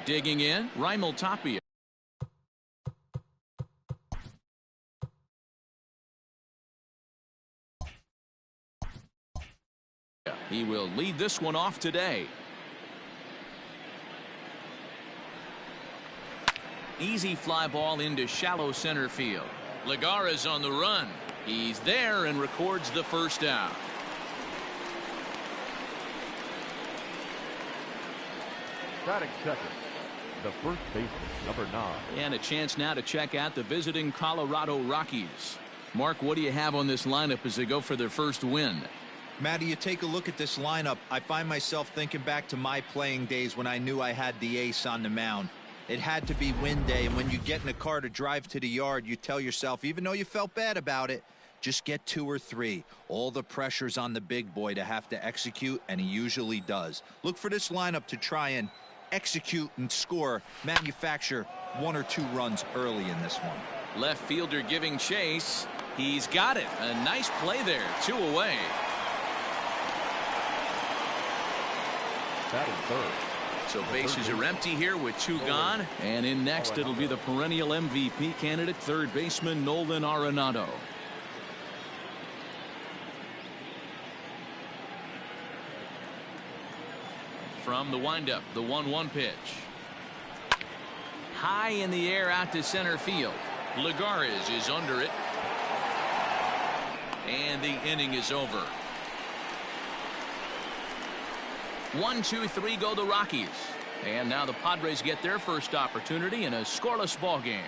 Digging in, Raimel Tapia. He will lead this one off today. Easy fly ball into shallow center field. Lagares on the run. He's there and records the first out. Batting second, the first baseman, number 9. And a chance now to check out the visiting Colorado Rockies. Mark, what do you have on this lineup as they go for their first win? Matty, you take a look at this lineup. I find myself thinking back to my playing days when I knew I had the ace on the mound. It had to be win day, and when you get in a car to drive to the yard, you tell yourself, even though you felt bad about it, just get 2 or 3. All the pressure's on the big boy to have to execute, and he usually does. Look for this lineup to try and execute and score, manufacture 1 or 2 runs early in this one. Left fielder giving chase. He's got it. A nice play there. 2 away. Batting third. So bases are empty here with 2 gone. And in next, it'll be the perennial MVP candidate, third baseman Nolan Arenado. From the windup, the 1-1 pitch. High in the air out to center field. Lagares is under it. And the inning is over. 1, 2, 3 go the Rockies. And now the Padres get their first opportunity in a scoreless ball game.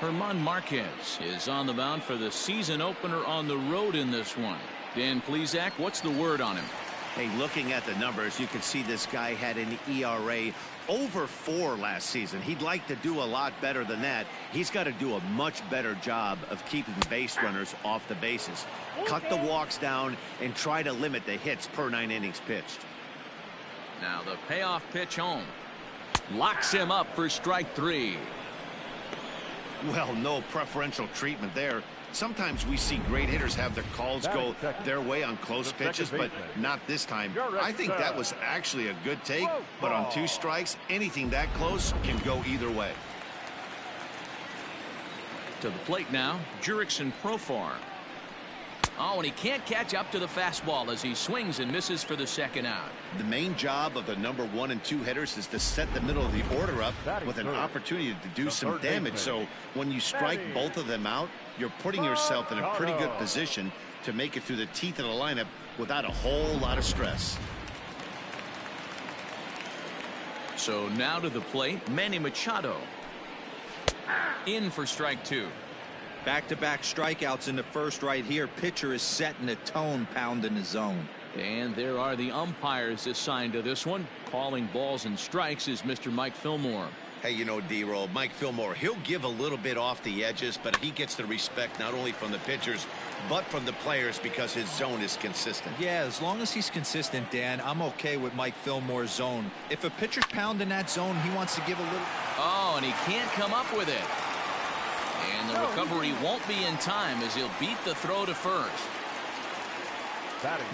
German Marquez is on the mound for the season opener on the road in this one. Dan Plesac, what's the word on him? Hey, looking at the numbers, you can see this guy had an ERA over 4 last season. He'd like to do a lot better than that. He's got to do a much better job of keeping base runners off the bases. Cut the walks down and try to limit the hits per 9 innings pitched. Now the payoff pitch home. Locks him up for strike 3. Well, no preferential treatment there. Sometimes we see great hitters have their calls go their way on close pitches, but not this time. I think that was actually a good take, but on 2 strikes, anything that close can go either way. To the plate now, Jurickson Profar. Oh, and he can't catch up to the fastball as he swings and misses for the second out. The main job of the number 1 and 2 hitters is to set the middle of the order up with an opportunity to do some damage. So when you strike both of them out, you're putting yourself in a pretty good position to make it through the teeth of the lineup without a whole lot of stress. So now to the plate, Manny Machado. In for strike 2. Back-to-back strikeouts in the first right here. Pitcher is setting the tone, pounding the zone. And there are the umpires assigned to this one. Calling balls and strikes is Mr. Mike Fillmore. Hey, you know, D-Roll, Mike Fillmore, he'll give a little bit off the edges, but he gets the respect not only from the pitchers, but from the players because his zone is consistent. Yeah, as long as he's consistent, Dan, I'm okay with Mike Fillmore's zone. If a pitcher's pounding that zone, he wants to give a little. Oh, and he can't come up with it. And the recovery won't be in time as he'll beat the throw to first.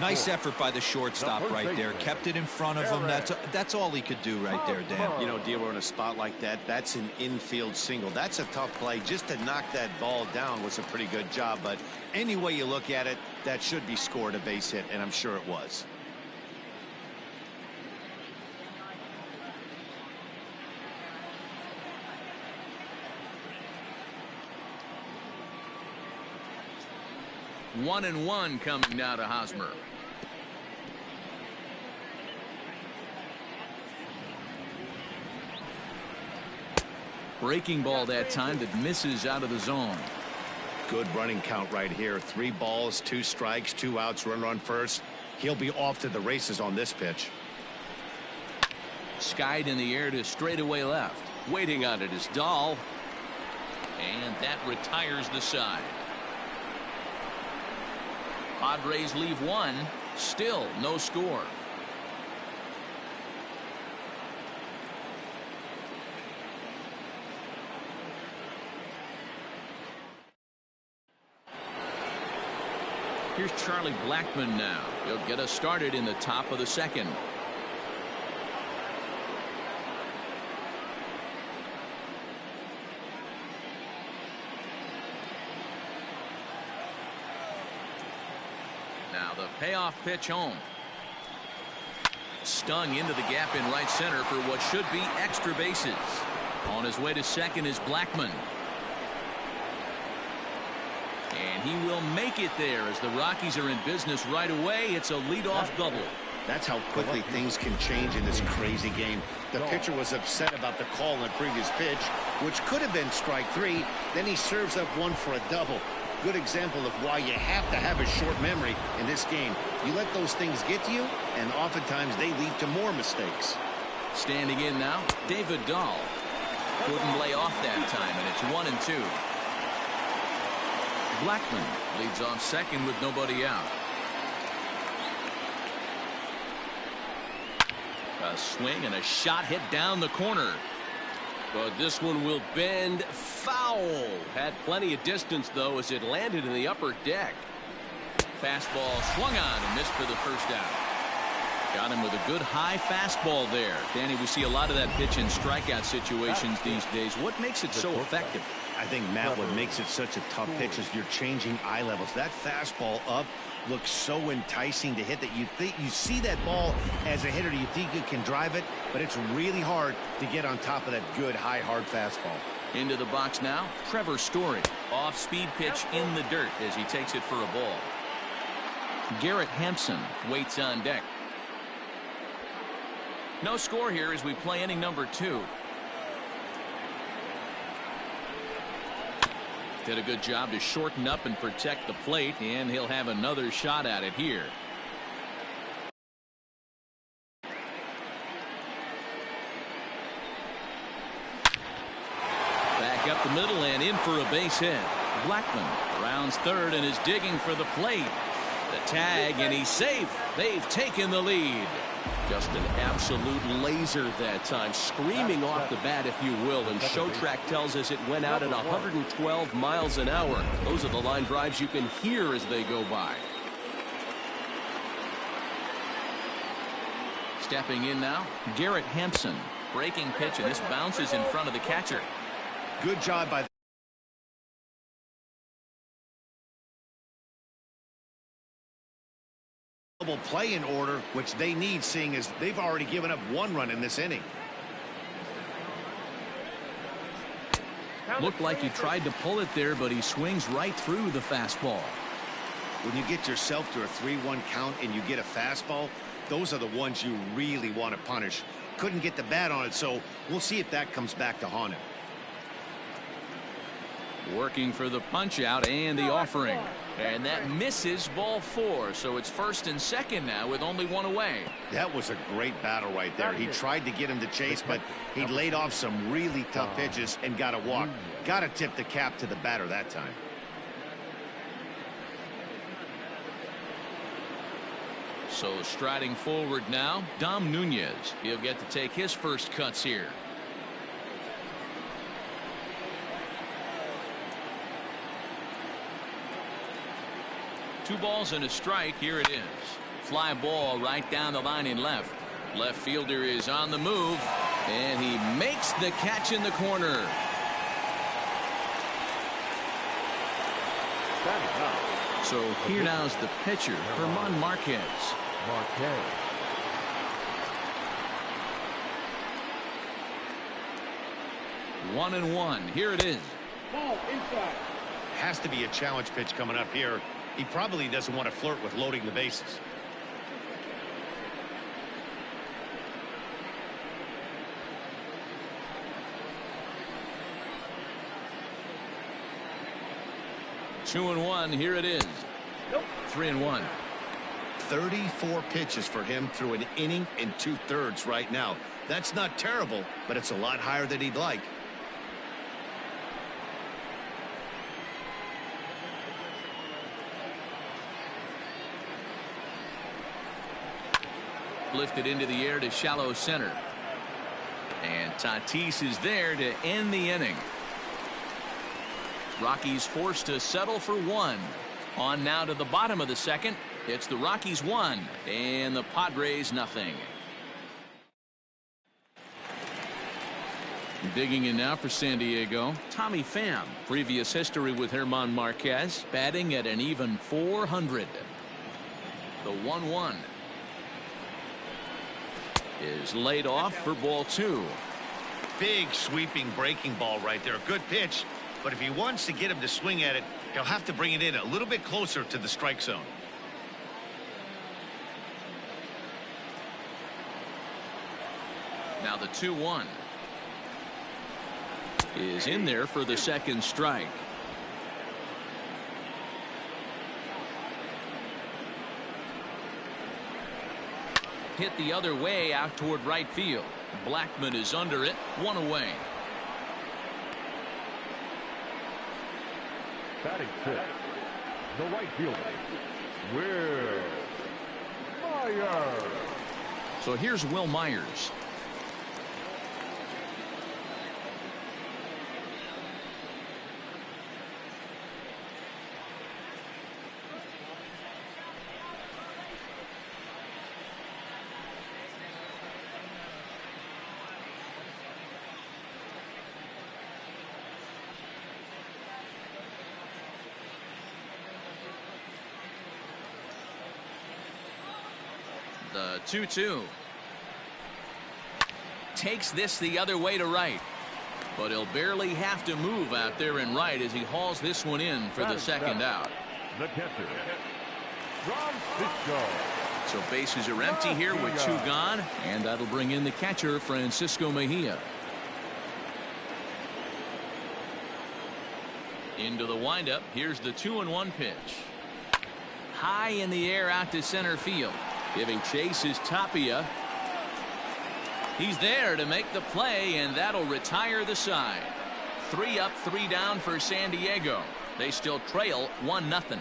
Nice effort by the shortstop right there. Kept it in front of him. That's all he could do right there, Dan. You know, D'Lo, in a spot like that, that's an infield single. That's a tough play. Just to knock that ball down was a pretty good job. But any way you look at it, that should be scored a base hit, and I'm sure it was. One and one coming now to Hosmer. Breaking ball that time that misses out of the zone. Good running count right here. 3 balls, 2 strikes, 2 outs, runner on first. He'll be off to the races on this pitch. Skied in the air to straightaway left. Waiting on it is Dahl. And that retires the side. Padres leave 1. Still no score. Here's Charlie Blackmon now. He'll get us started in the top of the second. Now the payoff pitch home. Stung into the gap in right center for what should be extra bases. On his way to second is Blackman. And he will make it there as the Rockies are in business right away. It's a leadoff double. That's how quickly things can change in this crazy game. The pitcher was upset about the call on the previous pitch, which could have been strike three. Then he serves up one for a double. Good example of why you have to have a short memory in this game. You let those things get to you, and oftentimes they lead to more mistakes. Standing in now, David Dahl. Couldn't lay off that time, and it's 1-2. Blackman leads off second with nobody out. A swing and a shot hit down the corner. But this one will bend foul. Had plenty of distance, though, as it landed in the upper deck. Fastball swung on and missed for the first out. Got him with a good high fastball there. Danny, we see a lot of that pitch in strikeout situations these days. What makes it so effective? I think, Matt, what makes it such a tough pitch is you're changing eye levels. That fastball up looks so enticing to hit that you see that ball as a hitter. You think you can drive it, but it's really hard to get on top of that good high hard fastball. Into the box now, Trevor Story. Off speed pitch in the dirt as he takes it for a ball. Garrett Hampson waits on deck. No score here as we play inning number 2. Did a good job to shorten up and protect the plate, and he'll have another shot at it here. Back up the middle and in for a base hit. Blackman rounds third and is digging for the plate. The tag, and he's safe. They've taken the lead. Just an absolute laser that time, screaming off the bat, if you will, and Showtrack tells us it went out at 112 miles an hour. Those are the line drives you can hear as they go by. Stepping in now, Garrett Hampson. Breaking pitch, and this bounces in front of the catcher. Good job by play in order, which they need, seeing as they've already given up 1 run in this inning. Looked like he tried to pull it there, but he swings right through the fastball. When you get yourself to a 3-1 count and you get a fastball, those are the ones you really want to punish. Couldn't get the bat on it, so we'll see if that comes back to haunt him. Working for the punch out and the offering, and that misses ball 4, so it's first and second now with only 1 away. That was a great battle right there. He tried to get him to chase, but he laid off some really tough pitches and got a walk. Got to tip the cap to the batter that time. So striding forward now, Dom Nunez. He'll get to take his first cuts here. Two balls and a strike. Here it is. Fly ball right down the line in left. Left fielder is on the move, and he makes the catch in the corner. So here now's the pitcher, Herman Marquez. 1-1. Here it is. Ball inside. Has to be a challenge pitch coming up here. He probably doesn't want to flirt with loading the bases. Two and one. Here it is. 3-1. 34 pitches for him through an inning and 2/3 right now. That's not terrible, but it's a lot higher than he'd like. Lifted into the air to shallow center. And Tatis is there to end the inning. Rockies forced to settle for 1. On now to the bottom of the second. It's the Rockies 1 and the Padres nothing. Digging in now for San Diego, Tommy Pham. Previous history with German Marquez, batting at an even .400. The 1-1 is laid off for ball 2. Big sweeping breaking ball right there. Good pitch, but if he wants to get him to swing at it, he'll have to bring it in a little bit closer to the strike zone. Now the 2-1 is in there for the second strike. Hit the other way out toward right field. Blackman is under it, 1 away. Batting 6, the right fielder, Will Myers. So here's Will Myers. The 2-2 takes this the other way to right, but he'll barely have to move out there in right as he hauls this one in for the second out. The catcher, Francisco. So bases are empty here with 2 gone, and that'll bring in the catcher, Francisco Mejia. Into the windup. Here's the 2-1 pitch. High in the air out to center field. Giving chase is Tapia. He's there to make the play, and that'll retire the side. 3 up, 3 down for San Diego. They still trail 1-0.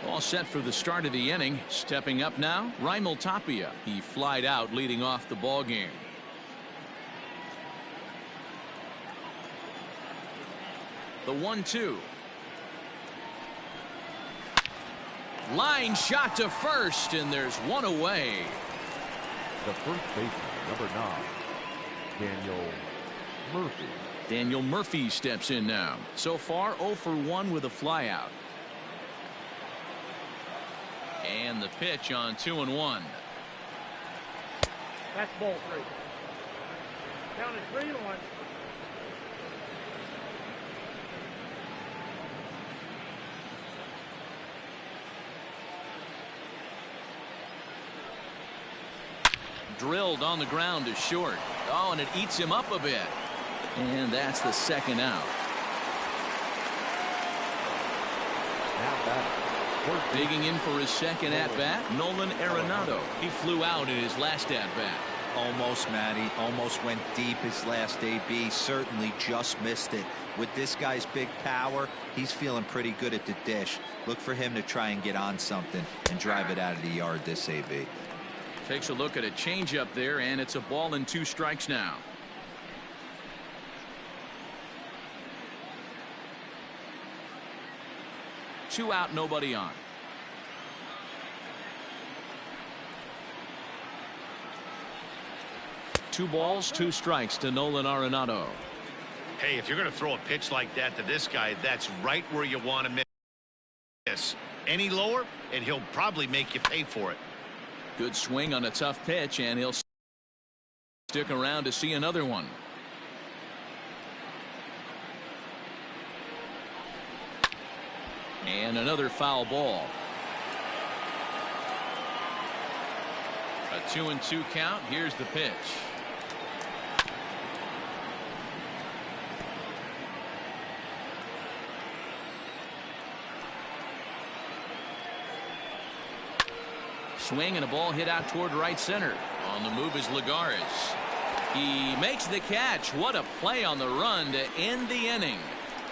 All set for the start of the inning. Stepping up now, Raimel Tapia. He flied out leading off the ball game. The 1-2. Line shot to first, and there's 1 away. The first baseman, number 9, Daniel Murphy. Daniel Murphy steps in now. So far 0 for 1 with a flyout. And the pitch on 2-1. That's ball 3. Down at 3-1. Drilled on the ground to short. Oh, and it eats him up a bit. And that's the second out. Now back. Digging in for his second at-bat, Nolan Arenado. He flew out in his last at-bat. Almost, Matty. Almost went deep his last AB. Certainly just missed it. With this guy's big power, he's feeling pretty good at the dish. Look for him to try and get on something and drive it out of the yard this AB. Takes a look at a changeup there, and it's a ball and 2 strikes now. Two out, nobody on. Two balls, 2 strikes to Nolan Arenado. Hey, if you're going to throw a pitch like that to this guy, that's right where you want to miss. Any lower, and he'll probably make you pay for it. Good swing on a tough pitch, and he'll stick around to see another one. And another foul ball. A 2-2 count. Here's the pitch. Swing and a ball hit out toward right center. On the move is Lagares. He makes the catch. What a play on the run to end the inning.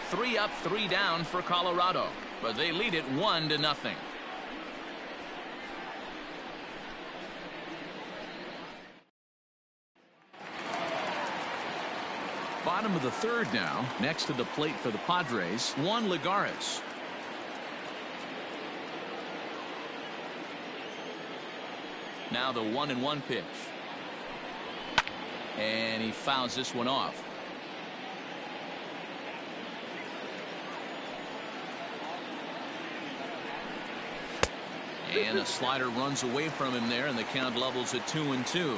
3 up, 3 down for Colorado, but they lead it 1-0. Bottom of the third now. Next to the plate for the Padres, Juan Lagares. Now the 1-1 pitch. And he fouls this one off. And a slider runs away from him there, and the count levels at 2-2.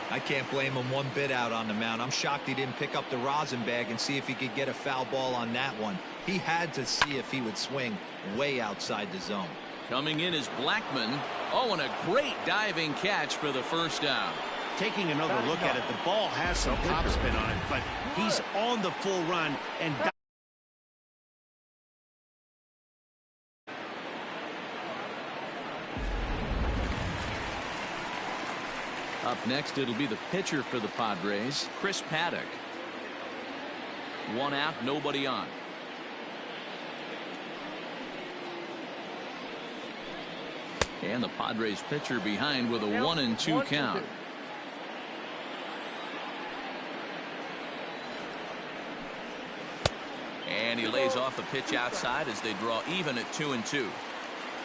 I can't blame him one bit out on the mound. I'm shocked he didn't pick up the rosin bag and see if he could get a foul ball on that one. He had to see if he would swing way outside the zone. Coming in is Blackmon. Oh, and a great diving catch for the first down. Taking another look at it, the ball has some topspin on it, but he's on the full run and up next, it'll be the pitcher for the Padres, Chris Paddock. One out, nobody on. And the Padres pitcher behind with a 1-2 count. And he lays off a pitch outside as they draw even at 2-2.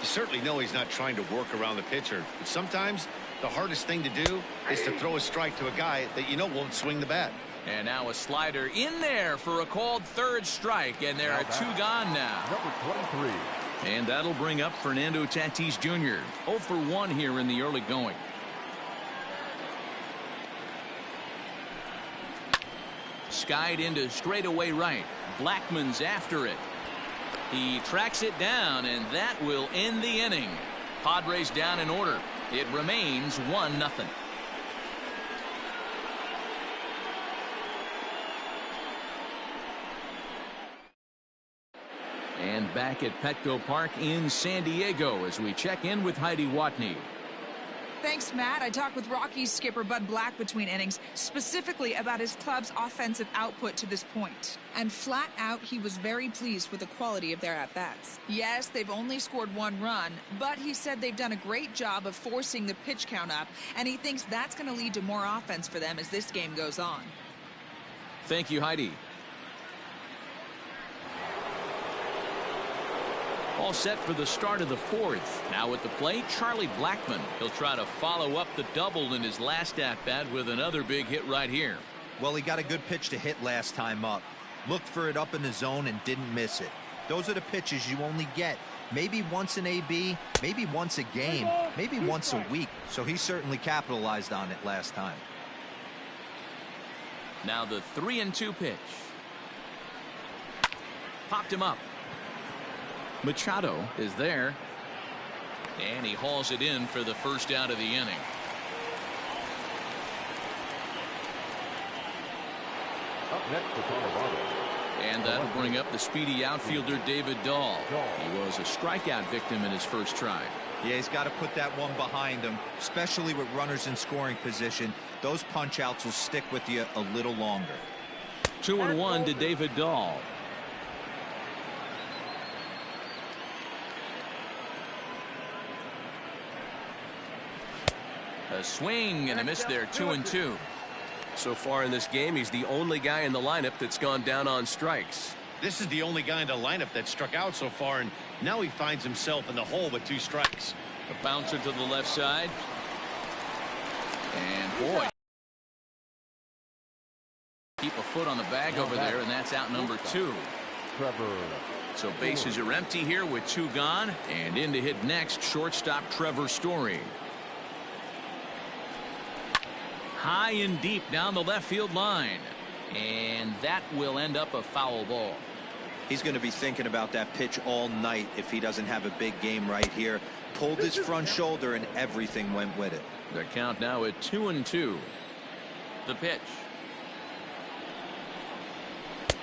you certainly know he's not trying to work around the pitcher, but sometimes the hardest thing to do is to throw a strike to a guy that you know won't swing the bat. And now a slider in there for a called third strike, and there are two gone now. Number 23. And that'll bring up Fernando Tatis Jr. 0 for 1 here in the early going. Skied into straightaway right. Blackmon's after it. He tracks it down, and that will end the inning. Padres down in order. It remains 1-0. And back at Petco Park in San Diego as we check in with Heidi Watney. Thanks, Matt. I talked with Rockies skipper Bud Black between innings, specifically about his club's offensive output to this point. And flat out, he was very pleased with the quality of their at-bats. Yes, they've only scored 1 run, but he said they've done a great job of forcing the pitch count up, and he thinks that's going to lead to more offense for them as this game goes on. Thank you, Heidi. All set for the start of the fourth. Now at the plate, Charlie Blackmon. He'll try to follow up the double in his last at-bat with another big hit right here. Well, he got a good pitch to hit last time up. Looked for it up in the zone and didn't miss it. Those are the pitches you only get maybe once in AB, maybe once a game, maybe once a week. So he certainly capitalized on it last time. Now the 3-2 pitch. Popped him up. Machado is there, and he hauls it in for the first out of the inning. Up next for Colorado. And that'll bring up the speedy outfielder David Dahl. He was a strikeout victim in his first try. Yeah, he's got to put that one behind him, especially with runners in scoring position. Those punch outs will stick with you a little longer. 2-1 to David Dahl. A swing and a miss there. 2-2. So far in this game, he's the only guy in the lineup that's gone down on strikes. This is the only guy in the lineup that struck out so far, and now he finds himself in the hole with 2 strikes. A bouncer to the left side. And boy, keep a foot on the bag over there, and that's out number 2. Trevor. So bases are empty here with 2 gone, and in to hit next, shortstop Trevor Story. High and deep down the left field line, and that will end up a foul ball. He's going to be thinking about that pitch all night if he doesn't have a big game right here. Pulled his front shoulder and everything went with it. The count now at 2-2. The pitch.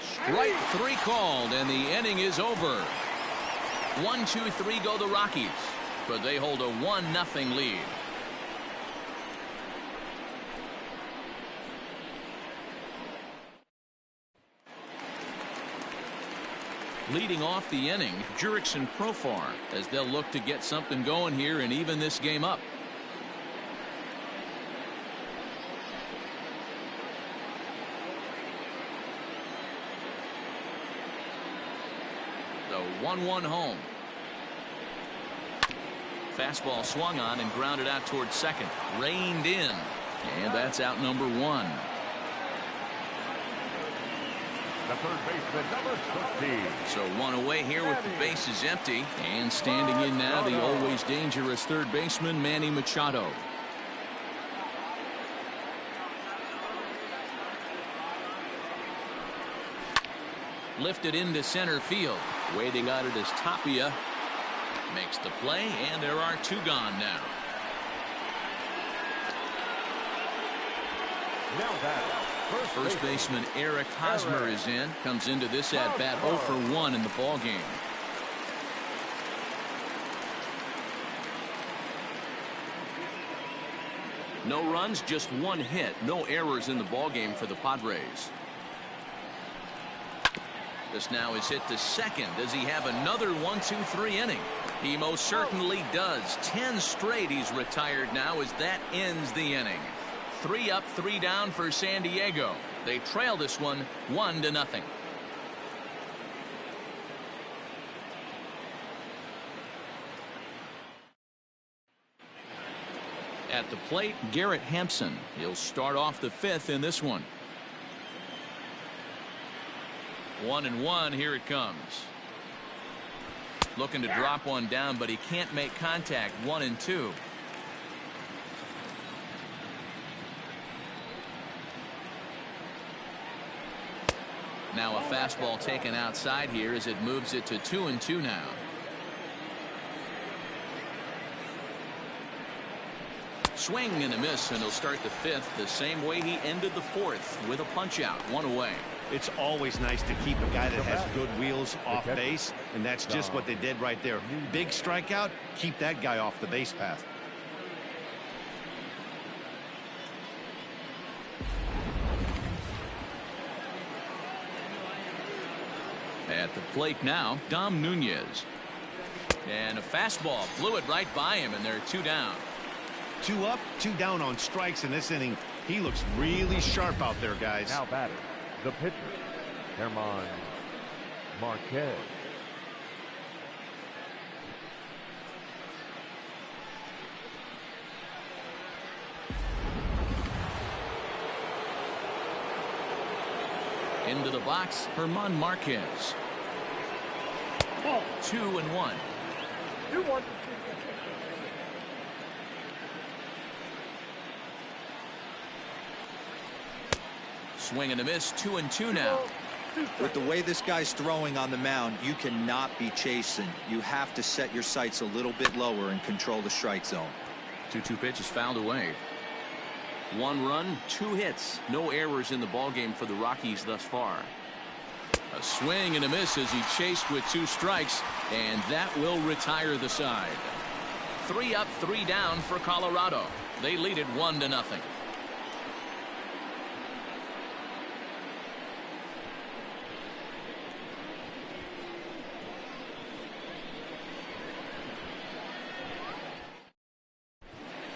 Strike 3 called, and the inning is over. 1-2-3 go the Rockies, but they hold a 1-0 lead. Leading off the inning, Jurickson Profar, as they'll look to get something going here and even this game up. The 1-1 home. Fastball swung on and grounded out towards second. Reined in. And that's out number 1. The third baseman, number 13. So one away here with the bases empty. And standing in now, the always dangerous third baseman, Manny Machado. Lifted into center field. Waiting on it is Tapia. Makes the play, and there are 2 gone now. Now that First baseman Eric Hosmer is in. Comes into this at bat 0 for 1 in the ball game. No runs, just 1 hit. No errors in the ball game for the Padres. This now is hit to second. Does he have another 1-2-3 inning? He most certainly does. 10 straight he's retired now as that ends the inning. 3 up, 3 down for San Diego. They trail this one 1-0. At the plate, Garrett Hampson. He'll start off the 5th in this one. 1-1. Here it comes. Looking to drop one down, but he can't make contact. 1-2. Now a fastball taken outside here as it moves it to 2-2 now. Swing and a miss, and he'll start the 5th the same way he ended the 4th with a punch out. 1 away. It's always nice to keep a guy that has good wheels off base, and that's just what they did right there. Big strikeout, keep that guy off the base path. At the plate now, Dom Nunez. And a fastball blew it right by him, and there are 2 down. 2 up, 2 down on strikes in this inning. He looks really sharp out there, guys. Now batting, the pitcher, German Marquez. Into the box, German Marquez. 2-1. Swing and a miss. 2-2 now. With the way this guy's throwing on the mound, you cannot be chasing. You have to set your sights a little bit lower and control the strike zone. 2-2 pitch is fouled away. 1 run, 2 hits. No errors in the ballgame for the Rockies thus far. A swing and a miss as he chased with 2 strikes, and that will retire the side. 3 up, 3 down for Colorado. They lead it 1-0.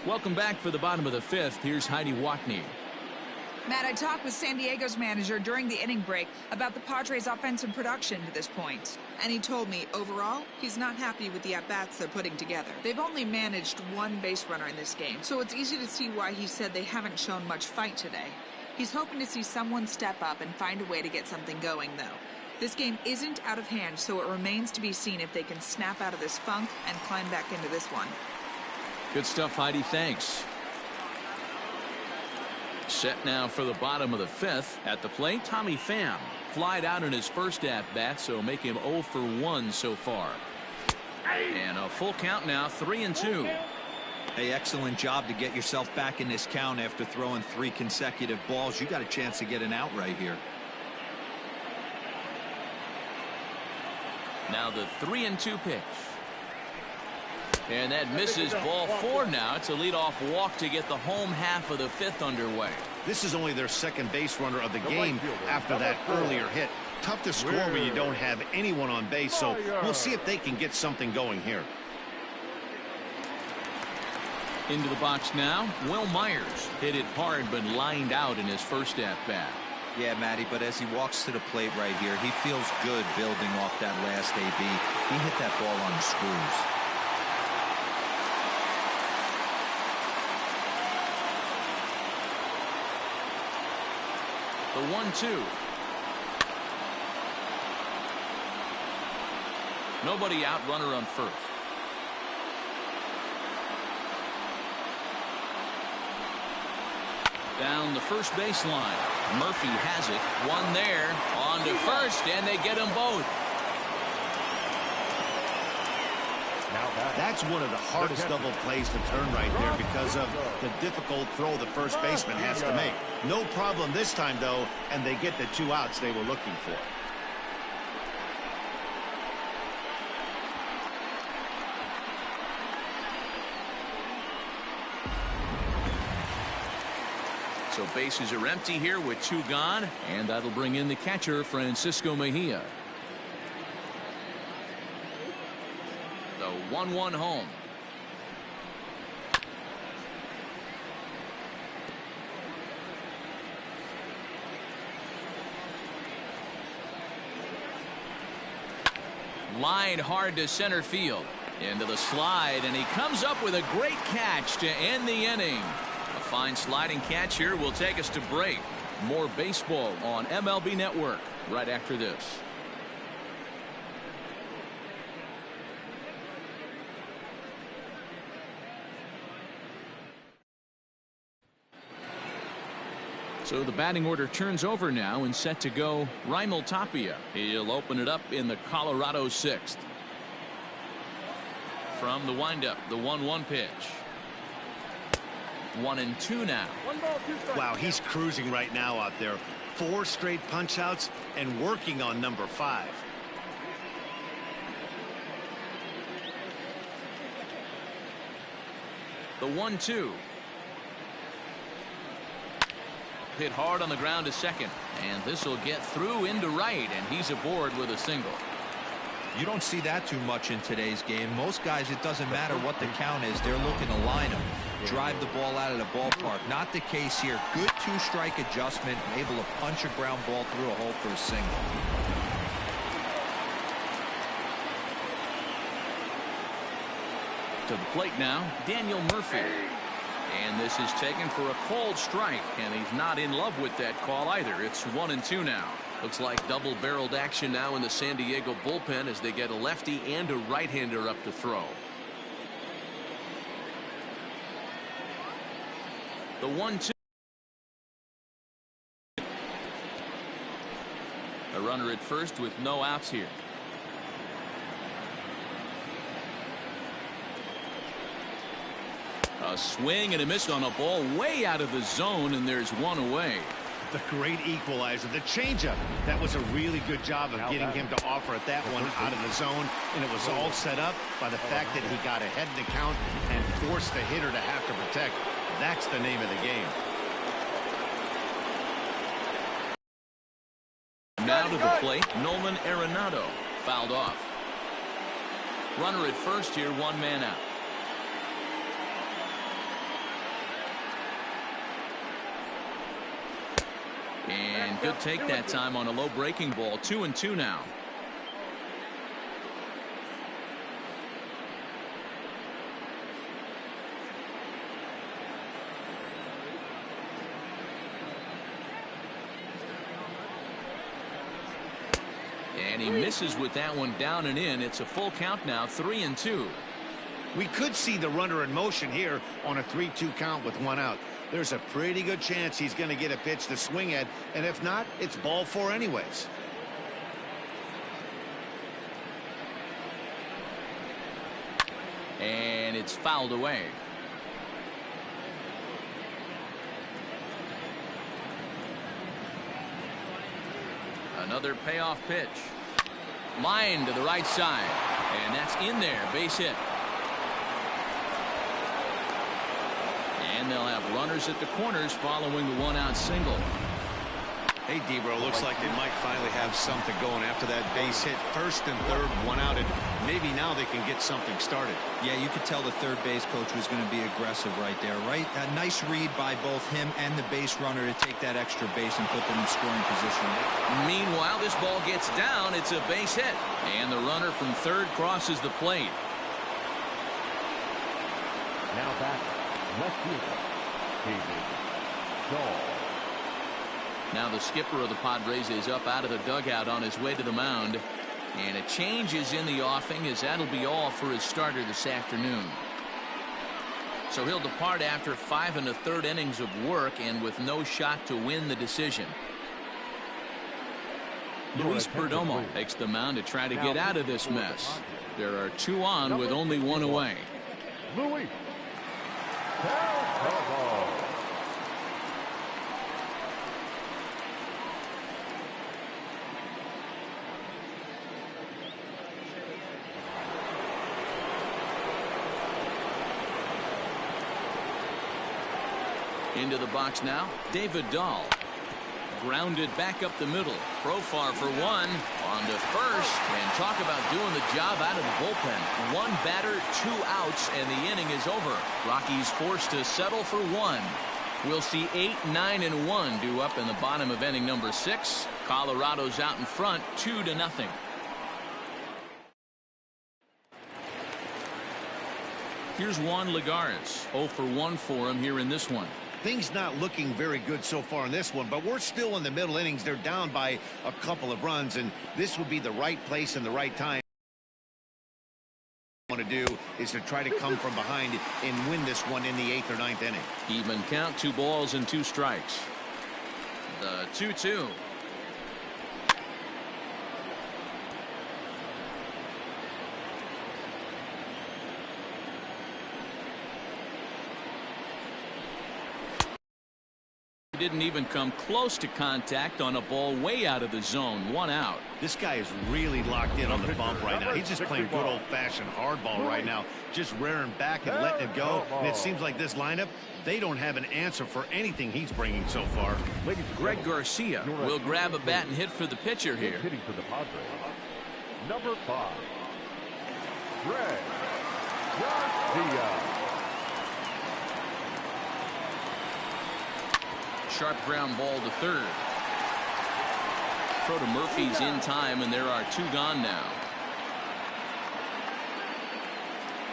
Welcome back for the bottom of the 5th. Here's Heidi Watney. Matt, I talked with San Diego's manager during the inning break about the Padres' offensive production to this point. And he told me, overall, he's not happy with the at-bats they're putting together. They've only managed 1 base runner in this game, so it's easy to see why he said they haven't shown much fight today. He's hoping to see someone step up and find a way to get something going, though. This game isn't out of hand, so it remains to be seen if they can snap out of this funk and climb back into this one. Good stuff, Heidi. Thanks. Set now for the bottom of the 5th. At the plate, Tommy Pham. Flied out in his first at-bat, so make him 0 for 1 so far. And a full count now, 3-2. Hey, excellent job to get yourself back in this count after throwing 3 consecutive balls. You got a chance to get an out right here. Now the 3-2 pitch. And that misses. Ball 4 now. It's a leadoff walk to get the home half of the 5th underway. This is only their second base runner of the game after that earlier hit. Tough to score when you don't have anyone on base, so we'll see if they can get something going here. Into the box now, Will Myers hit it hard but lined out in his first at bat. Yeah, Matty, but as he walks to the plate right here, he feels good building off that last AB. He hit that ball on the screws. The 1-2. Nobody out, runner on first. Down the first baseline. Murphy has it. One there. On to first, and they get them both. That's one of the hardest double plays to turn right there because of the difficult throw the first baseman has to make. No problem this time, though, and they get the 2 outs they were looking for. So bases are empty here with 2 gone, and that'll bring in the catcher, Francisco Mejia. The 1-1 home. Line hard to center field. Into the slide, and he comes up with a great catch to end the inning. A fine sliding catch here will take us to break. More baseball on MLB Network right after this. So the batting order turns over now and set to go Raimel Tapia. He'll open it up in the Colorado 6th. From the windup, the 1-1 pitch. 1-2 now. Wow, he's cruising right now out there. 4 straight punch outs and working on number 5. The 1-2. Hit hard on the ground to second, and this will get through into right, and he's aboard with a single. You don't see that too much in today's game. Most guys, it doesn't matter what the count is, they're looking to line them, drive the ball out of the ballpark. Not the case here. Good 2-strike adjustment, able to punch a ground ball through a hole for a single. To the plate now, Daniel Murphy. And this is taken for a called strike, and he's not in love with that call either. It's 1-2 now. Looks like double-barreled action now in the San Diego bullpen as they get a lefty and a right-hander up to throw. The 1-2. A runner at first with no outs here. A swing and a miss on a ball way out of the zone, and there's one away. The great equalizer, the changeup. That was a really good job of getting him to offer at that one out of the zone, and it was all set up by the fact that he got ahead in the count and forced the hitter to have to protect. That's the name of the game. Now to the plate, Nolan Arenado fouled off. Runner at first here, 1 man out. And good take that time on a low breaking ball. 2-2 now. And he misses with that one down and in. It's a full count now, 3-2. We could see the runner in motion here on a 3-2 count with 1 out. There's a pretty good chance he's going to get a pitch to swing at, and if not, it's ball 4 anyways. And it's fouled away. Another payoff pitch. Line to the right side, and that's in there, base hit. And they'll have runners at the corners following the 1-out single. Hey, Debro, looks like they might finally have something going after that base hit. First and third, one out, and maybe now they can get something started. Yeah, you could tell the third base coach was going to be aggressive right there, right? A nice read by both him and the base runner to take that extra base and put them in scoring position. Meanwhile, this ball gets down. It's a base hit. And the runner from third crosses the plate. Now back, left fielder, David Dahl. Now the skipper of the Padres is up out of the dugout on his way to the mound. And a change is in the offing, as that'll be all for his starter this afternoon. So he'll depart after 5 1/3 innings of work and with no shot to win the decision. Luis Perdomo takes the mound to try to get out of this mess. There are 2 on with only 1 away. Luis. Into the box now, David Dahl. Grounded back up the middle. Profar for 1. On to first. And talk about doing the job out of the bullpen. 1 batter, 2 outs, and the inning is over. Rockies forced to settle for 1. We'll see 8, 9, and 1 due up in the bottom of inning number 6. Colorado's out in front, 2-0. Here's Juan Lagares. 0 for 1 for him here in this one. Things not looking very good so far in this one, but we're still in the middle innings. They're down by a couple of runs, and this would be the right place and the right time. What I want to do is to try to come from behind and win this one in the 8th or 9th inning. Even count, 2 balls and 2 strikes. The 2-2. Didn't even come close to contact on a ball way out of the zone. 1 out. This guy is really locked in on the bump right now. He's just playing good old-fashioned hardball right now, just rearing back and letting it go. And it seems like this lineup, they don't have an answer for anything he's bringing so far. Greg Garcia will grab a bat and hit for the pitcher here. Hitting for the Padres, number 5, Greg Garcia. Sharp ground ball to third. Throw to Murphy's in time, and there are 2 gone now.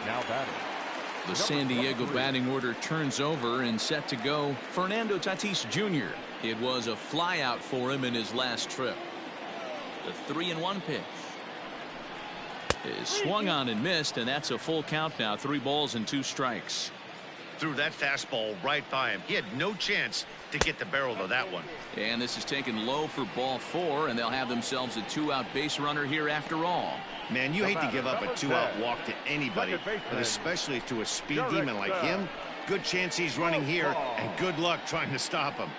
Now batting. The San Diego batting order turns over and set to go. Fernando Tatis Jr. It was a flyout for him in his last trip. The 3-1 pitch is swung on and missed, and that's a full count now. 3 balls and 2 strikes. Threw that fastball right by him. He had no chance to get the barrel of that one. And this is taken low for ball 4, and they'll have themselves a 2-out base runner here after all. Man, you hate to give up a 2-out walk to anybody, but especially to a speed demon like him. Good chance he's running here, and good luck trying to stop him.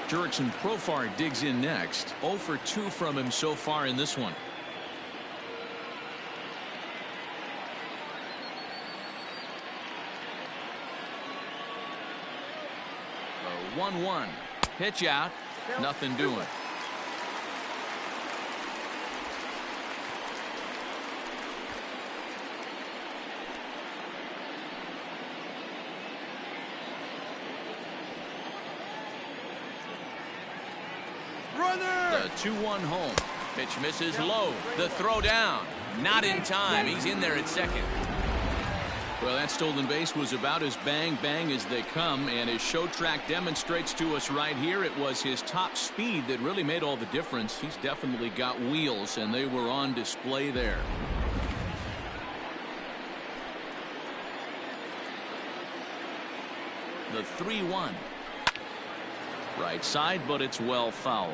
Jurickson Profar digs in next. 0 for 2 from him so far in this one. The 1-1 pitch out, nothing doing. The 2-1 home. Pitch misses low. The throw down. Not in time. He's in there at second. Well, that stolen base was about as bang-bang as they come, and as Show Track demonstrates to us right here, it was his top speed that really made all the difference. He's definitely got wheels, and they were on display there. The 3-1. Right side, but it's well foul.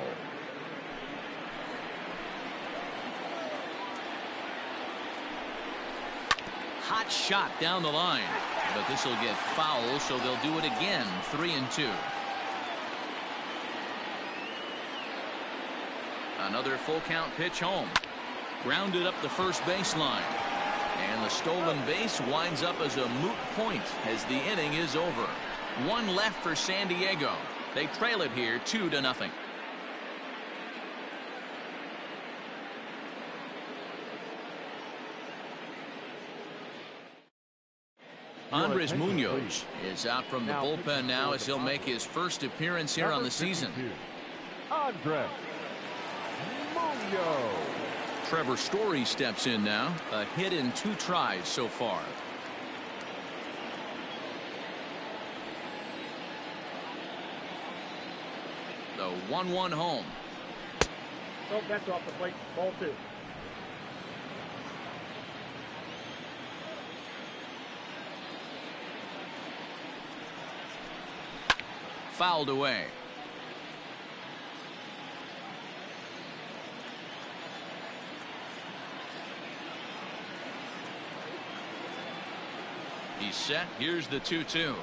Hot shot down the line, but this will get foul, so they'll do it again. 3-2. Another full count pitch home. Grounded up the first baseline, and the stolen base winds up as a moot point as the inning is over. 1 left for San Diego. They trail it here 2-0. Andres Munoz is out from the bullpen now as he'll make his first appearance here on the season. Andres Munoz. Trevor Story steps in now. A hit in 2 tries so far. The 1-1 home. Oh, that's off the plate. Ball 2. Fouled away. He's set. Here's the 2-2.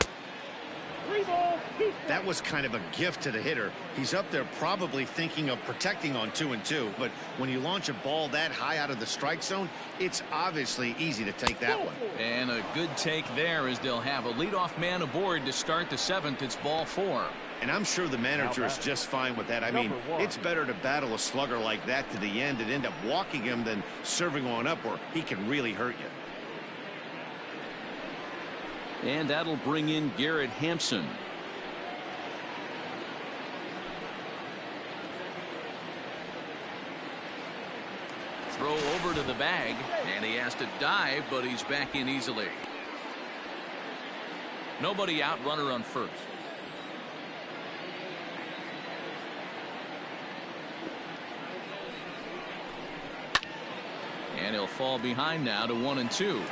3 balls. That was kind of a gift to the hitter. He's up there probably thinking of protecting on 2-2, but when you launch a ball that high out of the strike zone, it's obviously easy to take that one. And a good take there as they'll have a leadoff man aboard to start the 7th. It's ball 4. And I'm sure the manager is just fine with that. I mean, it's better to battle a slugger like that to the end and end up walking him than serving on up where he can really hurt you. And that'll bring in Garrett Hampson. Throw over to the bag, and he has to dive, but he's back in easily. Nobody out, runner on first. And he'll fall behind now to 1-2.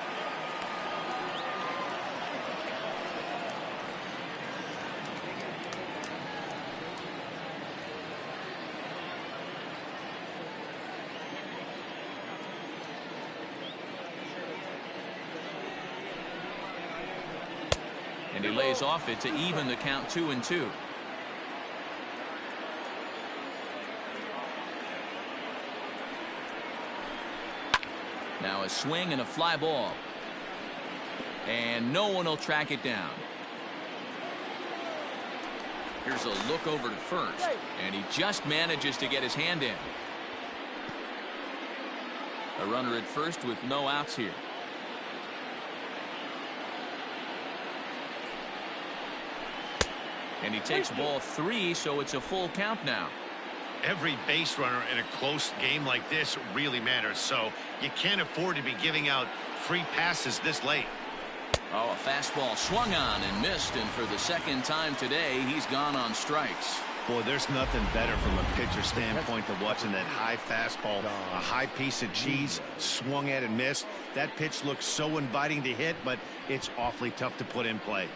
And he lays off it to even the count 2-2. Now a swing and a fly ball. And no one will track it down. Here's a look over to first. And he just manages to get his hand in. A runner at first with no outs here. And he takes ball 3, so it's a full count now. Every base runner in a close game like this really matters, so you can't afford to be giving out free passes this late. Oh, a fastball swung on and missed, and for the second time today, he's gone on strikes. Boy, there's nothing better from a pitcher standpoint than watching that high fastball, a high piece of cheese, swung at and missed. That pitch looks so inviting to hit, but it's awfully tough to put in play.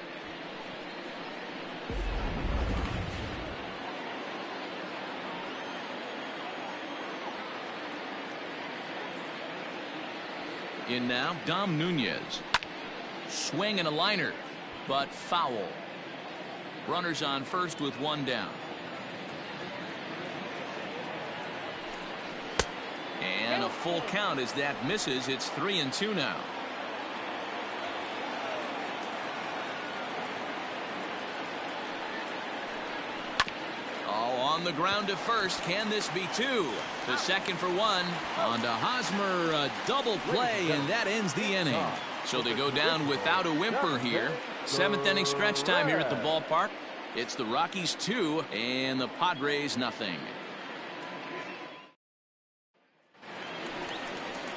In now, Dom Nunez. Swing and a liner, but foul. Runners on first with 1 down. And a full count as that misses. It's 3-2 now. On the ground to first. Can this be 2? To second for 1. On to Hosmer, a double play, and that ends the inning. So they go down without a whimper here. 7th inning stretch time here at the ballpark. It's the Rockies 2 and the Padres nothing.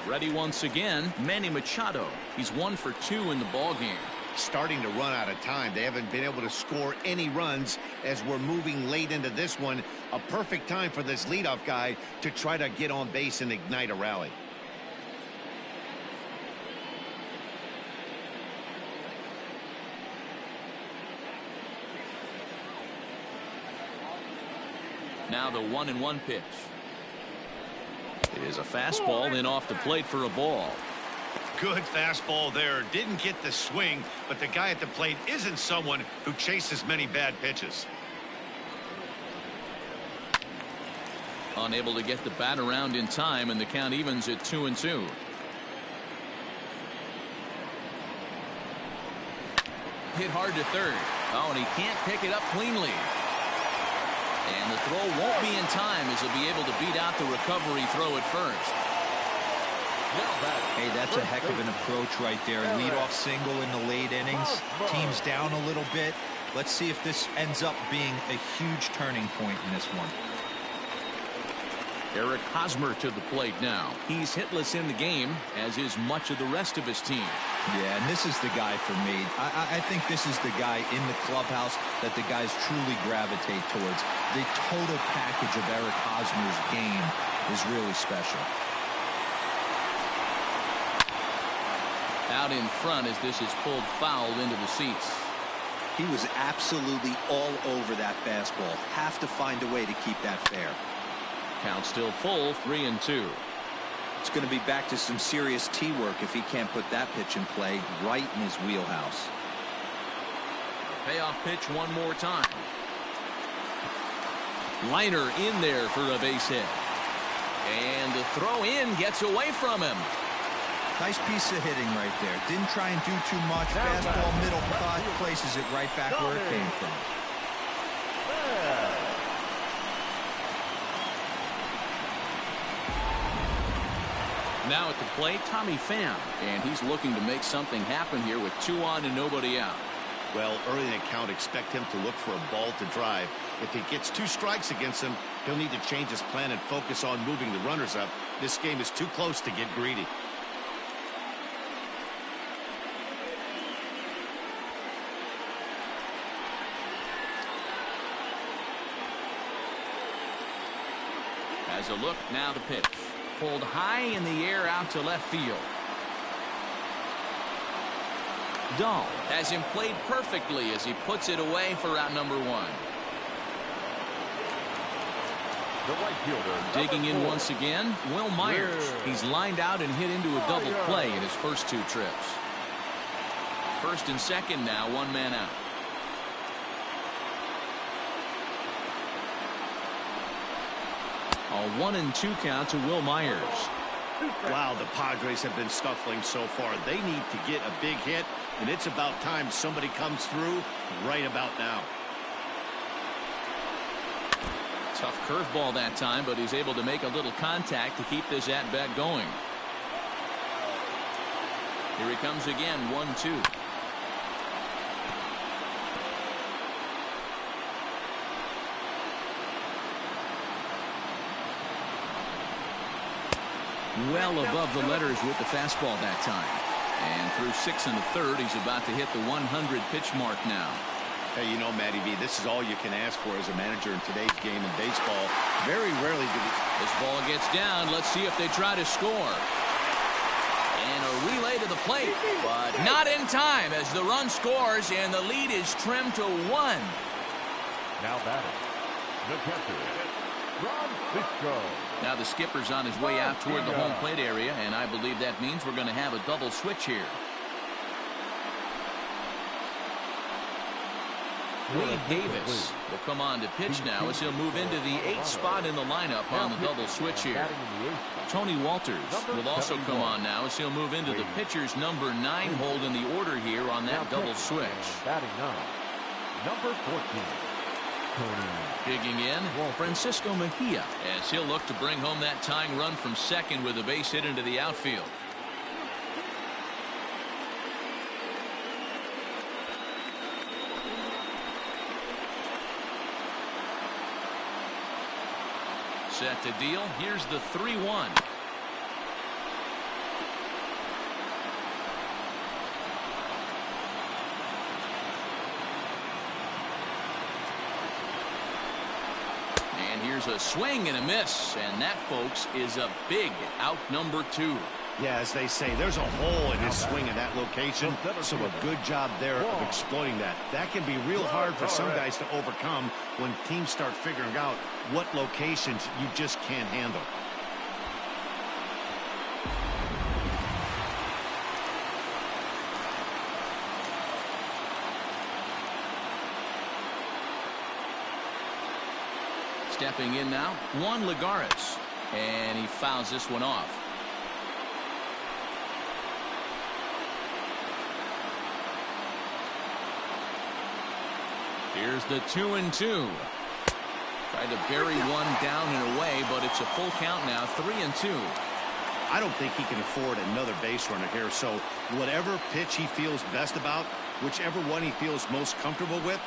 Ready once again, Manny Machado. He's 1 for 2 in the ballgame. Starting to run out of time. They haven't been able to score any runs as we're moving late into this one. A perfect time for this leadoff guy to try to get on base and ignite a rally. Now the 1-1 pitch. It is a fastball, then off the plate for a ball. Good fastball there. Didn't get the swing, but the guy at the plate isn't someone who chases many bad pitches. Unable to get the bat around in time, and the count evens at 2-2. Hit hard to third. Oh, and he can't pick it up cleanly. And the throw won't be in time as he'll be able to beat out the recovery throw at first. Hey, that's a heck of an approach right there. Leadoff single in the late innings. Team's down a little bit. Let's see if this ends up being a huge turning point in this one. Eric Hosmer to the plate now. He's hitless in the game, as is much of the rest of his team. Yeah, and this is the guy for me. I think this is the guy in the clubhouse that the guys truly gravitate towards. The total package of Eric Hosmer's game is really special. Out in front as this is pulled foul into the seats. He was absolutely all over that fastball. Have to find a way to keep that fair. Count still full, 3-2. It's going to be back to some serious tee work if he can't put that pitch in play right in his wheelhouse. Payoff pitch one more time. Liner in there for a base hit. And the throw in gets away from him. Nice piece of hitting right there. Didn't try and do too much. Fastball, middle cut, places it right back where it came from. Now at the plate, Tommy Pham, and he's looking to make something happen here with 2 on and nobody out. Well, early in the count, expect him to look for a ball to drive. If he gets 2 strikes against him, he'll need to change his plan and focus on moving the runners up. This game is too close to get greedy. As a look, now the pitch. Pulled high in the air out to left field. Dahl has him played perfectly as he puts it away for out number 1. The right fielder, Digging in once again, Will Myers. He's lined out and hit into a double play in his first 2 trips. First and second now, 1 man out. A 1-2 count to Will Myers. Wow, the Padres have been scuffling so far. They need to get a big hit, and it's about time somebody comes through right about now. Tough curveball that time, but he's able to make a little contact to keep this at-bat going. Here he comes again, 1-2. Well above the letters with the fastball that time. And through 6 1/3, he's about to hit the 100 pitch mark now. Hey, you know, Matty V, this is all you can ask for as a manager in today's game in baseball. Very rarely do we... This ball gets down. Let's see if they try to score. And a relay to the plate, but not in time as the run scores and the lead is trimmed to 1. now batting, the catcher, Francisco. Now the skipper's on his way out toward the home plate area, and I believe that means we're going to have a double switch here. Wade Davis will come on to pitch now as he'll move into the 8th spot in the lineup on the double switch here. Tony Walters will also come on now as he'll move into the pitcher's number 9 hold in the order here on that double switch. Batting 9, number 14. Digging in, Francisco Mejia, as he'll look to bring home that tying run from second with a base hit into the outfield. Set to deal. Here's the 3-1. Here's a swing and a miss, and that, folks, is a big out number 2. Yeah, as they say, there's a hole in his swing in that location, so a good job there of exploiting that. That can be real hard for some guys to overcome when teams start figuring out what locations you just can't handle. Stepping in now, Juan Lagares, and he fouls this one off. Here's the 2-2. Tried to bury one down and away, but it's a full count now, 3-2. I don't think he can afford another base runner here, so whatever pitch he feels best about, whichever one he feels most comfortable with,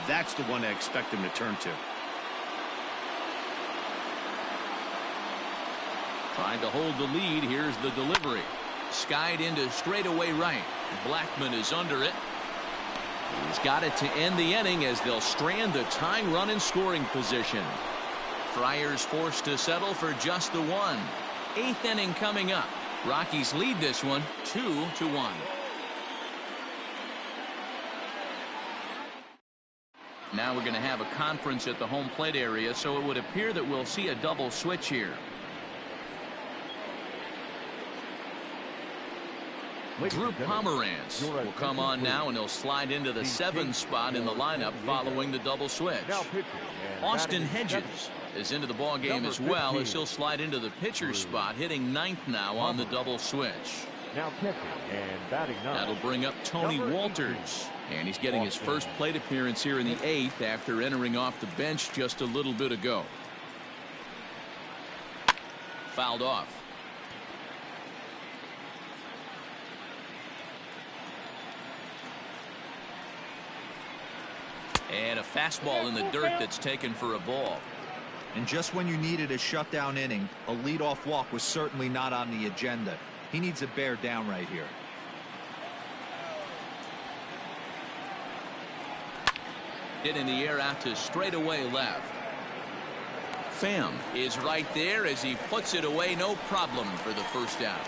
that's the one I expect him to turn to. Trying to hold the lead. Here's the delivery. Skied into straightaway right. Blackman is under it. He's got it to end the inning as they'll strand the tying run in scoring position. Friars forced to settle for just the one. 8th inning coming up. Rockies lead this one 2-1. Now we're going to have a conference at the home plate area, so it would appear that we'll see a double switch here. Drew Pomeranz will come on now, and he'll slide into the 7 spot in the lineup following the double switch. Austin Hedges is into the ball game as well, as he'll slide into the pitcher spot, hitting 9th now on the double switch. Now catching and batting 9. That'll bring up Tony Walters, and he's getting his first plate appearance here in the 8th after entering off the bench just a little bit ago. Fouled off. And a fastball in the dirt that's taken for a ball. And just when you needed a shutdown inning, a leadoff walk was certainly not on the agenda. He needs to bear down right here. Hit in the air out to straightaway left. Pham is right there as he puts it away, no problem for the first out.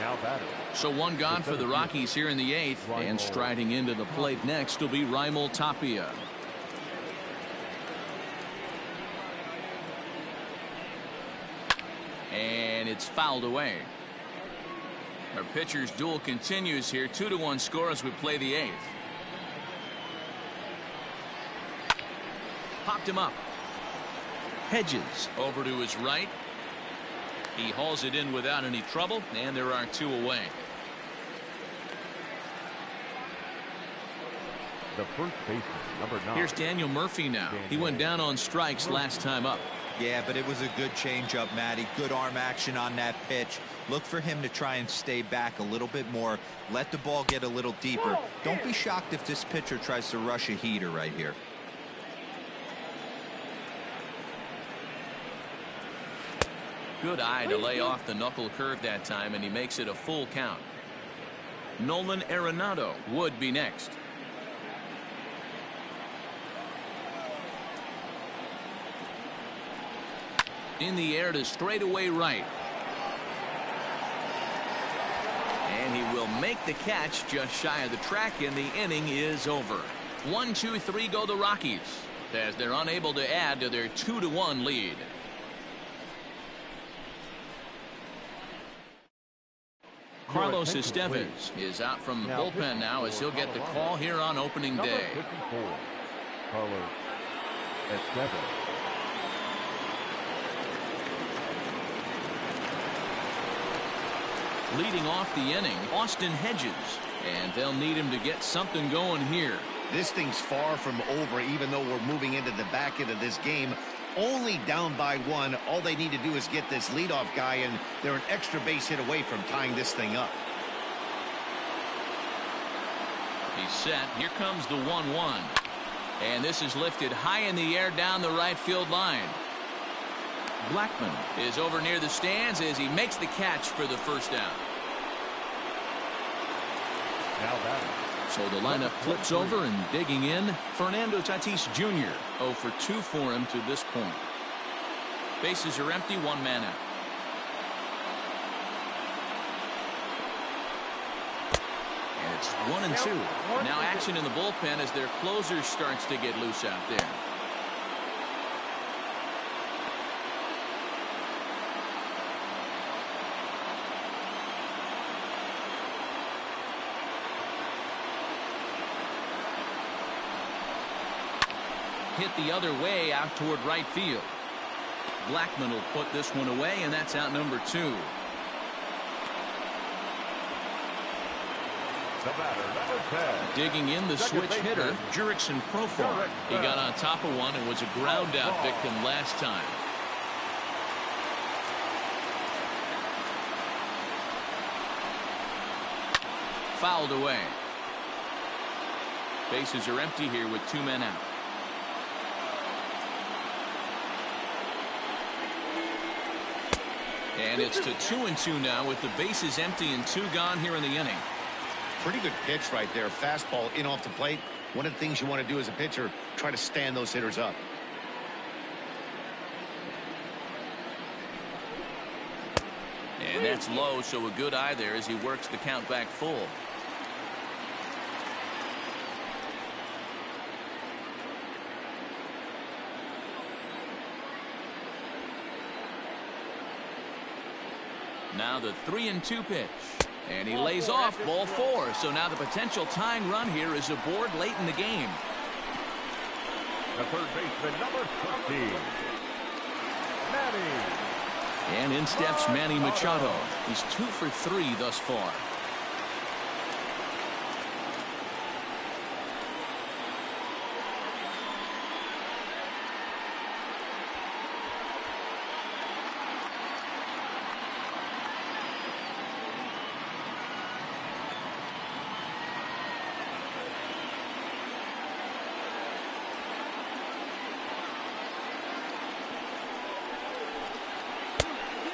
Now batting. So one gone for the Rockies here in the 8th, and striding into the plate next will be Raimel Tapia. And it's fouled away. Our pitcher's duel continues here. 2-1 score as we play the 8th. Popped him up. Hedges over to his right. He hauls it in without any trouble, and there are 2 away. The first baseman, number 9. Here's Daniel Murphy now. He went down on strikes last time up. Yeah, but it was a good changeup, Matty. Good arm action on that pitch. Look for him to try and stay back a little bit more. Let the ball get a little deeper. Don't be shocked if this pitcher tries to rush a heater right here. Good eye to lay off the knuckle curve that time, and he makes it a full count. Nolan Arenado would be next. In the air to straightaway right. And he will make the catch just shy of the track, and the inning is over. 1-2-3 go the Rockies as they're unable to add to their 2-1 lead. Carlos Estevez is out from the bullpen now as he'll get the call here on opening day. 54, Carlos Estevez. Leading off the inning, Austin Hedges, and they'll need him to get something going here. This thing's far from over, even though we're moving into the back end of this game. Only down by 1. All they need to do is get this leadoff guy, and they're an extra base hit away from tying this thing up. He's set. Here comes the 1-1. And this is lifted high in the air down the right field line. Blackman is over near the stands as he makes the catch for the first out. Now batting. So the lineup flips over, and digging in, Fernando Tatis Jr. 0 for 2 for him to this point. Bases are empty, 1 man out. And it's 1-2. Now action in the bullpen as their closer starts to get loose out there. Hit the other way out toward right field. Blackman will put this one away, and that's out number 2. The batter, number 10. Digging in, the Second switch baseman, hitter, Jurickson Profar. He got on top of one and was a ground out victim last time. Fouled away. Bases are empty here with 2 men out. And it's to 2-2 now with the bases empty and 2 gone here in the inning. Pretty good pitch right there. Fastball in off the plate. One of the things you want to do as a pitcher, try to stand those hitters up. And that's low, so a good eye there as he works the count back full. Now the 3-2 pitch. And he lays off ball 4. So now the potential tying run here is aboard late in the game. The third baseman, number 13. Manny. And in steps Manny Machado. He's 2 for 3 thus far.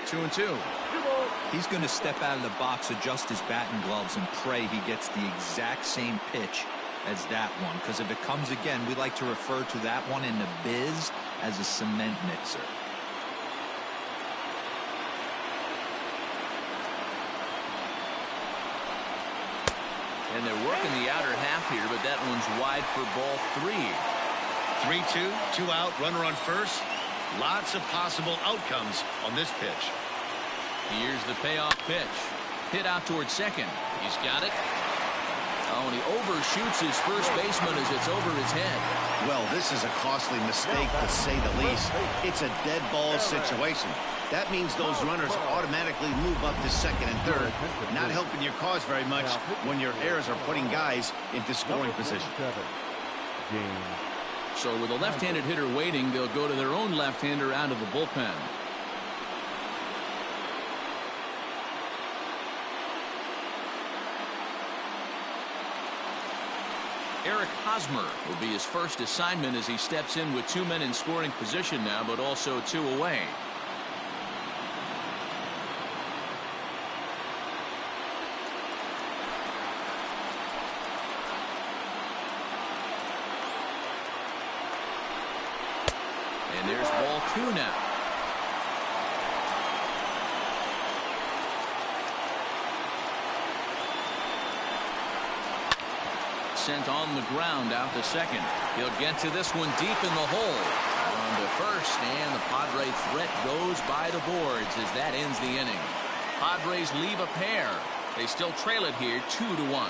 Two and two. He's going to step out of the box, adjust his bat and gloves, and pray he gets the exact same pitch as that one. Because if it comes again, we like to refer to that one in the biz as a cement mixer. And they're working the outer half here, but that one's wide for ball 3. 3-2, 2 out, runner on first. Lots of possible outcomes on this pitch. Here's the payoff pitch. Hit out towards second. He's got it. Oh, and he overshoots his first baseman as it's over his head. Well, this is a costly mistake to say the least. It's a dead ball situation. That means those runners automatically move up to second and third, not helping your cause very much when your errors are putting guys into scoring position. So with a left-handed hitter waiting, they'll go to their own left-hander out of the bullpen. Eric Hosmer will be his first assignment as he steps in with 2 men in scoring position now, but also 2 away. And there's ball 2 now. Sent on the ground out to second. He'll get to this one deep in the hole. On to first, and the Padre threat goes by the boards as that ends the inning. Padres leave a pair. They still trail it here 2-1.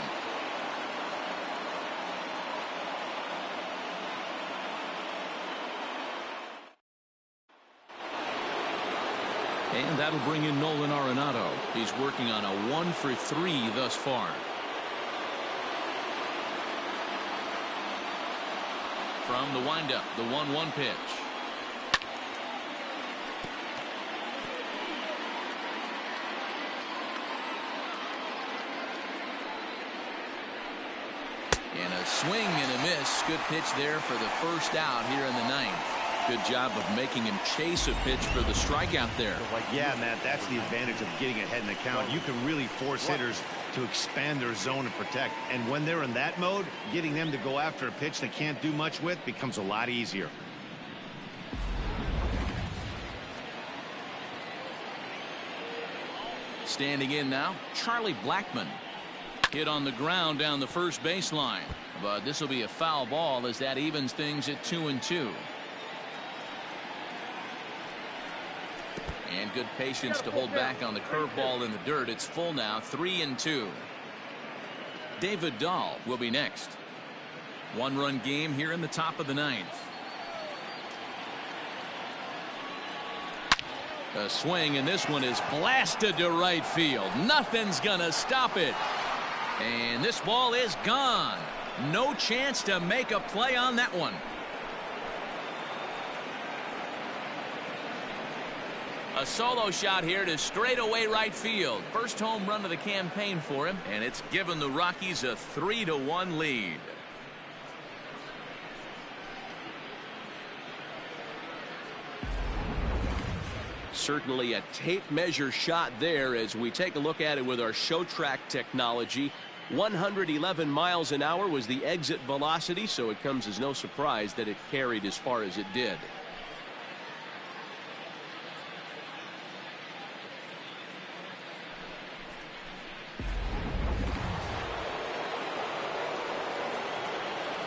And that'll bring in Nolan Arenado. He's working on a 1 for 3 thus far. From the windup, the 1-1 pitch. And a swing and a miss. Good pitch there for the first out here in the 9th. Good job of making him chase a pitch for the strikeout there. Yeah, Matt, that's the advantage of getting ahead in the count. You can really force hitters to expand their zone and protect. And when they're in that mode, getting them to go after a pitch they can't do much with becomes a lot easier. Standing in now, Charlie Blackmon. Hit on the ground down the first baseline. But this will be a foul ball as that evens things at 2-2. And good patience to hold back on the curveball in the dirt. It's full now, 3-2. David Dahl will be next. 1-run game here in the top of the 9th. A swing, and this one is blasted to right field. Nothing's gonna stop it. And this ball is gone. No chance to make a play on that one. A solo shot here to straightaway right field. First home run of the campaign for him, and it's given the Rockies a 3-1 lead. Certainly a tape measure shot there as we take a look at it with our show track technology. 111 miles an hour was the exit velocity, so it comes as no surprise that it carried as far as it did.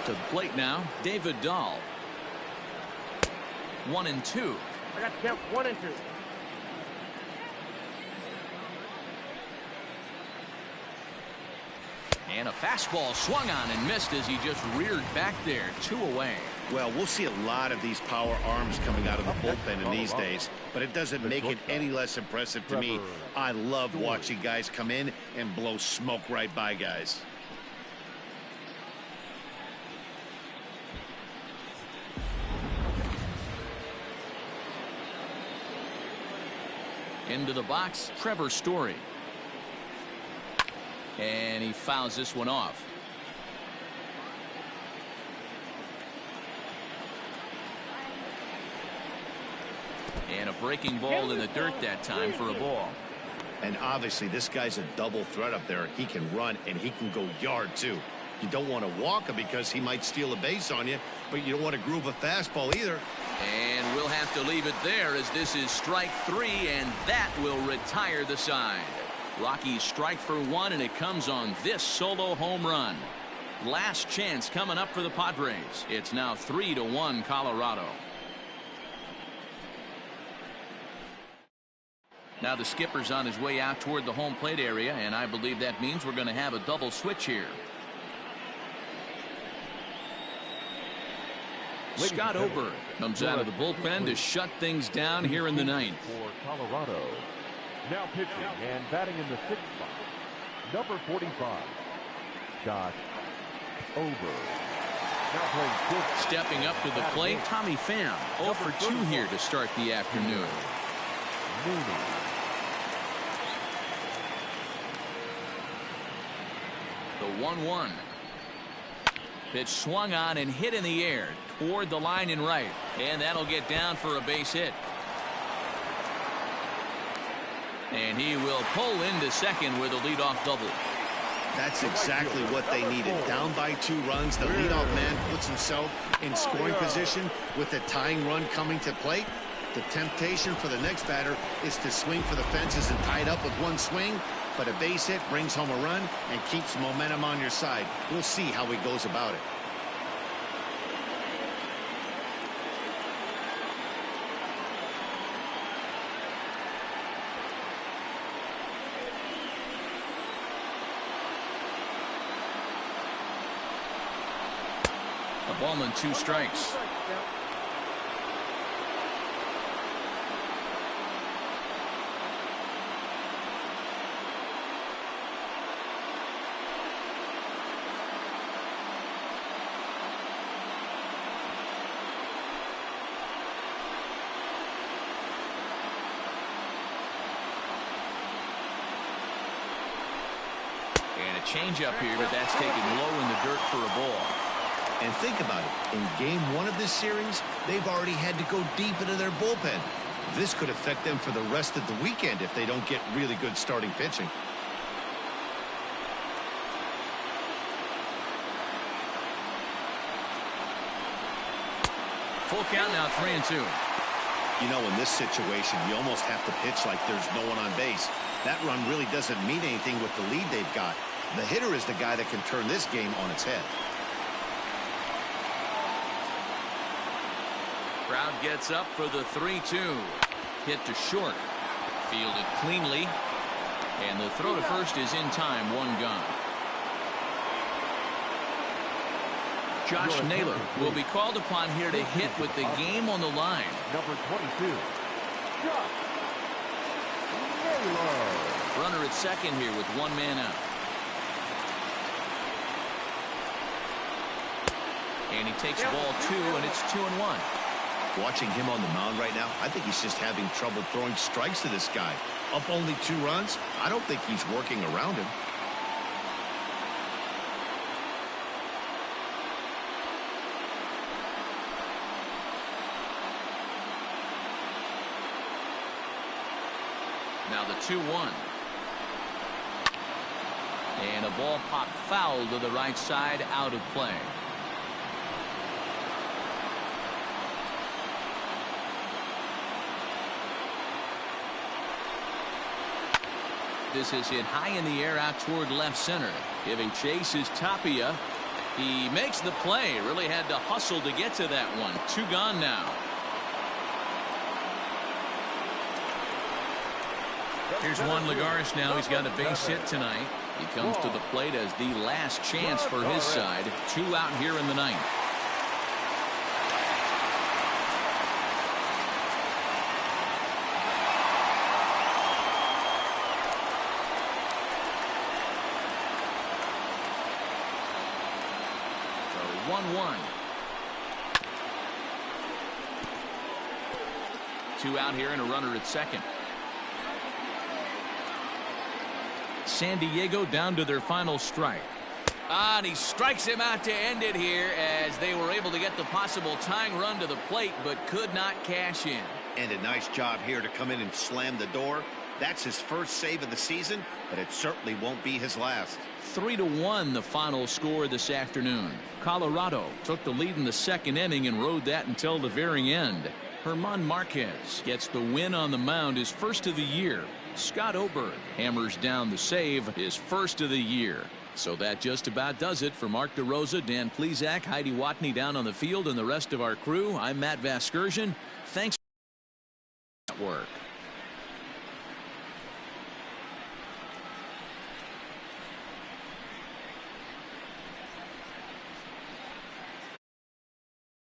To the plate now, David Dahl. 1-2. I got to count 1 and 2. And a fastball swung on and missed as he just reared back there. 2 away. Well, we'll see a lot of these power arms coming out of the bullpen in these days, but it doesn't make it any less impressive to me. I love watching guys come in and blow smoke right by guys. Into the box, Trevor Story. And he fouls this one off. And a breaking ball in the dirt that time for a ball. And obviously this guy's a double threat up there. He can run and he can go yard too. You don't want to walk him because he might steal a base on you, but you don't want to groove a fastball either. And we'll have to leave it there as this is strike 3, and that will retire the side. Rockies strike for 1, and it comes on this solo home run. Last chance coming up for the Padres. It's now 3-1 Colorado. Now the skipper's on his way out toward the home plate area, and I believe that means we're going to have a double switch here. Scott Oberg comes out of the bullpen to shut things down here in the 9th. For Colorado. Now pitching and batting in the 6th spot, number 45, Scott Oberg. Now playing fifth. Stepping up to the plate, Tommy Pham. 0 for 2 here to start the afternoon. Mooney. The 1-1. Pitch swung on and hit in the air toward the line and right. And that'll get down for a base hit. And he will pull into second with a leadoff double. That's exactly what they needed. Down by 2 runs, the leadoff man puts himself in scoring position with the tying run coming to plate. The temptation for the next batter is to swing for the fences and tie it up with 1 swing, but a base hit brings home a run and keeps momentum on your side. We'll see how he goes about it. A ball and 2 strikes. And a changeup here, but that's taken low in the dirt for a ball. And think about it. In game 1 of this series, they've already had to go deep into their bullpen. This could affect them for the rest of the weekend if they don't get really good starting pitching. Full count now, 3-2. You know, in this situation, you almost have to pitch like there's no one on base. That run really doesn't mean anything with the lead they've got. The hitter is the guy that can turn this game on its head. Crowd gets up for the 3-2. Hit to short. Fielded cleanly. And the throw to first is in time. 1 gone. Josh Naylor will be called upon here to hit with the game on the line. Number 22, Josh Naylor. Runner at second here with 1 man out. And he takes ball 2, and it's 2-1. Watching him on the mound right now, I think he's just having trouble throwing strikes to this guy. Up only 2 runs, I don't think he's working around him. Now the 2-1. And a ball popped foul to the right side, out of play. This is hit high in the air out toward left center. Giving chase is Tapia. He makes the play. Really had to hustle to get to that one. 2 gone now. Here's Juan Lagares now. He's got a base hit tonight. He comes to the plate as the last chance for his side. 2 out here in the 9th. So 1-1. 2 out here and a runner at second. San Diego down to their final strike. And he strikes him out to end it here as they were able to get the possible tying run to the plate but could not cash in. And a nice job here to come in and slam the door. That's his first save of the season, but it certainly won't be his last. 3-1 the final score this afternoon. Colorado took the lead in the 2nd inning and rode that until the very end. German Marquez gets the win on the mound, his first of the year. Scott Oberg hammers down the save, his first of the year. So that just about does it for Mark DeRosa, Dan Plesac, Heidi Watney down on the field, and the rest of our crew. I'm Matt Vasgersian. Thanks for that work.